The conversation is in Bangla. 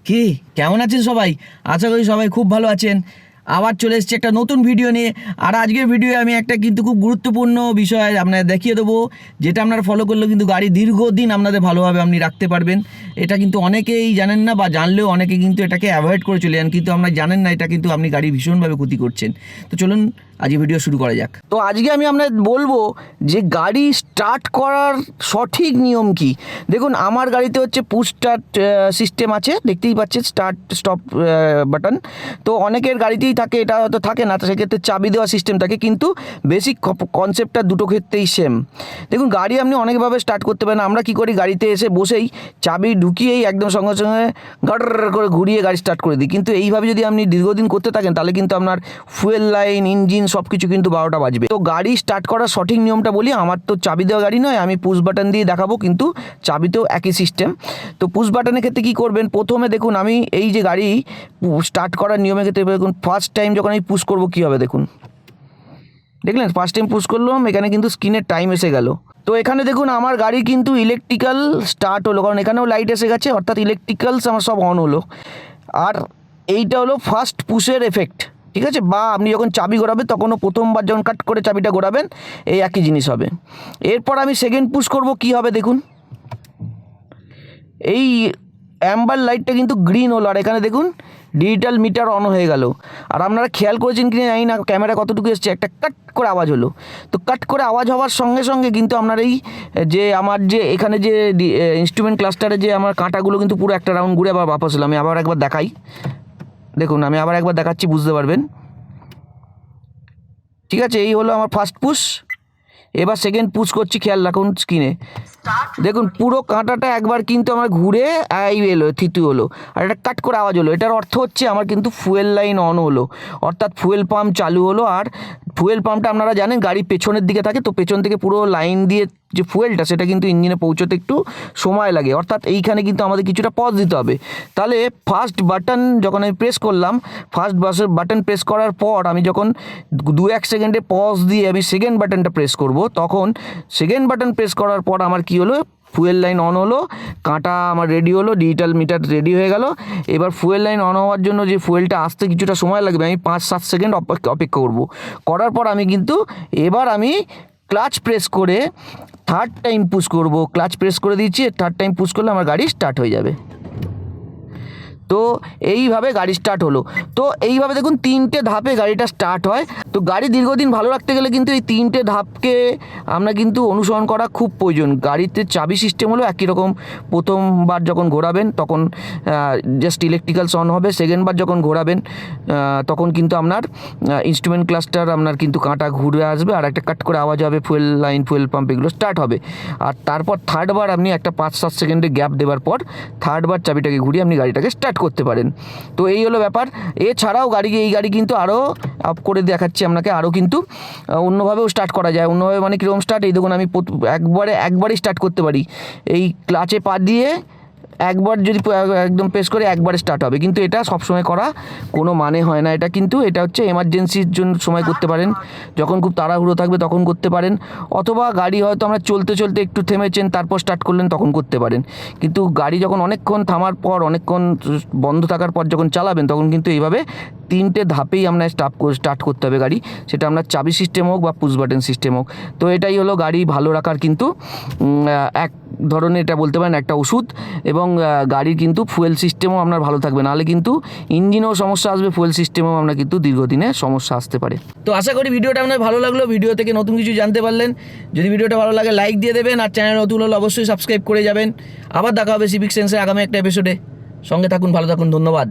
কি কেমন আছেন সবাই? আশা করি সবাই খুব ভালো আছেন। আবার চলে এসেছি একটা নতুন ভিডিও নিয়ে। আর আজকের ভিডিওয়ে আমি একটা কিন্তু খুব গুরুত্বপূর্ণ বিষয় আপনাদের দেখিয়ে দেবো, যেটা আপনারা ফলো করলেও কিন্তু গাড়ি দীর্ঘদিন আপনাদের ভালোভাবে আপনি রাখতে পারবেন। এটা কিন্তু অনেকেই জানেন না, বা জানলেও অনেকে কিন্তু এটাকে অ্যাভয়েড করে চলে যান, কিন্তু আপনারা জানেন না এটা কিন্তু আপনি গাড়ি ভীষণভাবে ক্ষতি করছেন। তো চলুন আজকে ভিডিও শুরু করা যাক। তো আজকে আমি আপনাদের বলবো যে গাড়ি স্টার্ট করার সঠিক নিয়ম কি। দেখুন, আমার গাড়িতে হচ্ছে পুশ স্টার্ট সিস্টেম আছে, দেখতেই পাচ্ছেন স্টার্ট স্টপ বাটন। তো অনেকের গাড়িতেই থাকে, এটা হয়তো থাকে না, তো সেক্ষেত্রে চাবি দেওয়া সিস্টেম থাকে, কিন্তু বেসিক কনসেপ্টটা দুটো ক্ষেত্রেই সেম। দেখুন, গাড়ি আপনি অনেকভাবে স্টার্ট করতে পারেন। আমরা কী করি, গাড়িতে এসে বসেই চাবি ঢুকিয়েই একদম সঙ্গে সঙ্গে গাড় করে ঘুরিয়ে গাড়ি স্টার্ট করে দিই। কিন্তু এইভাবে যদি আপনি দীর্ঘদিন করতে থাকেন, তাহলে কিন্তু আপনার ফুয়েল লাইন, ইঞ্জিন সব কিছু কিন্তু 12টা বাজবে। তো গাড়ি স্টার্ট করার সঠিক নিয়মটা বলি। আমার তো চাবি দেওয়া গাড়ি নয়, আমি পুশ বাটন দিয়ে দেখাবো, কিন্তু চাবিতেও একই সিস্টেম। তো পুশ বাটনের ক্ষেত্রে কী করবেন, প্রথমে দেখুন আমি এই যে গাড়ি স্টার্ট করার নিয়মের ক্ষেত্রে দেখুন, ফার্স্ট টাইম যখন আমি পুশ করবো কী হবে দেখুন, দেখলেন ফার্স্ট টাইম পুশ করলাম, এখানে কিন্তু স্ক্রিনের টাইম এসে গেল। তো এখানে দেখুন আমার গাড়ি কিন্তু ইলেকট্রিক্যাল স্টার্ট হলো, কারণ এখানেও লাইট এসে গেছে, অর্থাৎ ইলেকট্রিক্যালস আমার সব অন হলো। আর এইটা হলো ফার্স্ট পুশের এফেক্ট, ঠিক আছে? বা আপনি যখন চাবি ঘোরাবেন তখনও প্রথমবার যখন কাট করে চাবিটা ঘোরাবেন, এই একই জিনিস হবে। এরপর আমি সেকেন্ড পুশ করব, কি হবে দেখুন, এই অ্যাম্বার লাইটটা কিন্তু গ্রিন হলো, আর এখানে দেখুন ডিজিটাল মিটার অন হয়ে গেল। আর আপনারা খেয়াল করেছেন কি জানি না, ক্যামেরা কতটুকু এসছে, একটা কাট করে আওয়াজ হলো। তো কাট করে আওয়াজ হওয়ার সঙ্গে সঙ্গে কিন্তু আপনার এই যে আমার যে এখানে যে ইনস্ট্রুমেন্ট ক্লাস্টারে যে আমার কাঁটাগুলো কিন্তু পুরো একটা রাউন্ড ঘুরে আবার বাপাস হলো। আমি আবার একবার দেখাই, দেখুন আমি আবার একবার দেখাচ্ছি, বুঝতে পারবেন। ঠিক আছে, এই হলো আমার ফার্স্ট পুশ। এবার সেকেন্ড পুশ করছি, খেয়াল রাখুন স্ক্রিনে দেখুন পুরো কাঁটাটা একবার কিন্তু আমার ঘুরে এই এলো, থিতু হলো, আর এটা কাট করে আওয়াজ হলো। এটার অর্থ হচ্ছে আমার কিন্তু ফুয়েল লাইন অন হলো, অর্থাৎ ফুয়েল পাম্প চালু হলো। আর ফুয়েল পাম্পটা আপনারা জানেন গাড়ির পেছনের দিকে থাকে, তো পেছন থেকে পুরো লাইন দিয়ে যে ফুয়েলটা সেটা কিন্তু ইঞ্জিনে পৌঁছতে একটু সময় লাগে, অর্থাৎ এইখানে কিন্তু আমাদের কিছুটা পজ দিতে হবে। তাহলে ফার্স্ট বাটন যখন আমি প্রেস করলাম, ফার্স্ট বাটন প্রেস করার পর আমি যখন 2-1 সেকেন্ডে পজ দিয়ে আমি সেকেন্ড বাটনটা প্রেস করব, তখন সেকেন্ড বাটন প্রেস করার পর আমার কি হলো, ফুয়েল লাইন অন হলো, কাঁটা আমার রেডি হলো, ডিজিটাল মিটার রেডি হয়ে গেল। এবার ফুয়েল লাইন অন হওয়ার জন্য যে ফুয়েলটা আসতে কিছুটা সময় লাগবে, আমি 5-7 সেকেন্ড অপেক্ষা করব। করার পর আমি কিন্তু এবার আমি ক্লাচ প্রেস করে থার্ড টাইম পুশ করব। ক্লাচ প্রেস করে দিচ্ছি, থার্ড টাইম পুশ করলে আমার গাড়ি স্টার্ট হয়ে যাবে। তো এইভাবে গাড়ি স্টার্ট হলো। তো এইভাবে দেখুন 3টে ধাপে গাড়িটা স্টার্ট হয়। তো গাড়ি দীর্ঘদিন ভালো রাখতে গেলে কিন্তু এই 3টে ধাপকে আমরা কিন্তু অনুসরণ করা খুব প্রয়োজন। গাড়িতে চাবি সিস্টেম হলো একই রকম, প্রথমবার যখন ঘোরাবেন তখন জাস্ট ইলেকট্রিক্যালস অন হবে, সেকেন্ডবার যখন ঘোরাবেন তখন কিন্তু আপনার ইনস্ট্রুমেন্ট ক্লাস্টার আপনার কিন্তু কাঁটা ঘুরে আসবে, আর একটা কাট করে আওয়াজ হবে, ফুয়েল লাইন, ফুয়েল পাম্প এগুলো স্টার্ট হবে। আর তারপর থার্ডবার আপনি একটা 5-7 সেকেন্ডে গ্যাপ দেওয়ার পর থার্ডবার চাবিটাকে ঘুরিয়ে আপনি গাড়িটাকে স্টার্ট করতে পারেন। তো এই হলো ব্যাপার। এছাড়াও এই গাড়ি কিন্তু আরও আপ করে দেখাচ্ছি আপনাকে, আরও কিন্তু অন্যভাবেও স্টার্ট করা যায়। অন্যভাবে মানে কীরকম স্টার্ট, এই দেখুন আমি একবারই স্টার্ট করতে পারি। এই ক্লাচে পা দিয়ে একবার যদি একদম প্রেস করে একবারে স্টার্ট হবে, কিন্তু এটা সবসময় করা কোনো মানে হয় না। এটা হচ্ছে এমার্জেন্সির জন্য সময় করতে পারেন, যখন খুব তাড়াহুড়ো থাকবে তখন করতে পারেন, অথবা গাড়ি হয়তো আমরা চলতে চলতে একটু থেমেছেন তারপর স্টার্ট করলেন তখন করতে পারেন। কিন্তু গাড়ি যখন অনেকক্ষণ থামার পর, অনেকক্ষণ বন্ধ থাকার পর যখন চালাবেন, তখন কিন্তু এইভাবে 3টে ধাপেই আপনার স্টার্ট করতে হবে গাড়ি, সেটা আপনার চাবি সিস্টেম হোক বা পুশ বাটন সিস্টেম হোক। তো এটাই হলো গাড়ি ভালো রাখার কিন্তু এক ধরনের, এটা বলতে পারেন একটা ওষুধ। এবং গাড়ির কিন্তু ফুয়েল সিস্টেমও আপনার ভালো থাকবে, নাহলে কিন্তু ইঞ্জিনেও সমস্যা আসবে, ফুয়েল সিস্টেমেও আপনার কিন্তু দীর্ঘদিনে সমস্যা আসতে পারে। তো আশা করি ভিডিওটা আপনার ভালো লাগলো, ভিডিও থেকে নতুন কিছু জানতে পারলেন। যদি ভিডিওটা ভালো লাগে লাইক দিয়ে দেবেন, আর চ্যানেল নতুন হলে অবশ্যই সাবস্ক্রাইব করে যাবেন। আবার দেখা হবে সিভিক সেন্সের আগামী একটা এপিসোডে। সঙ্গে থাকুন, ভালো থাকুন, ধন্যবাদ।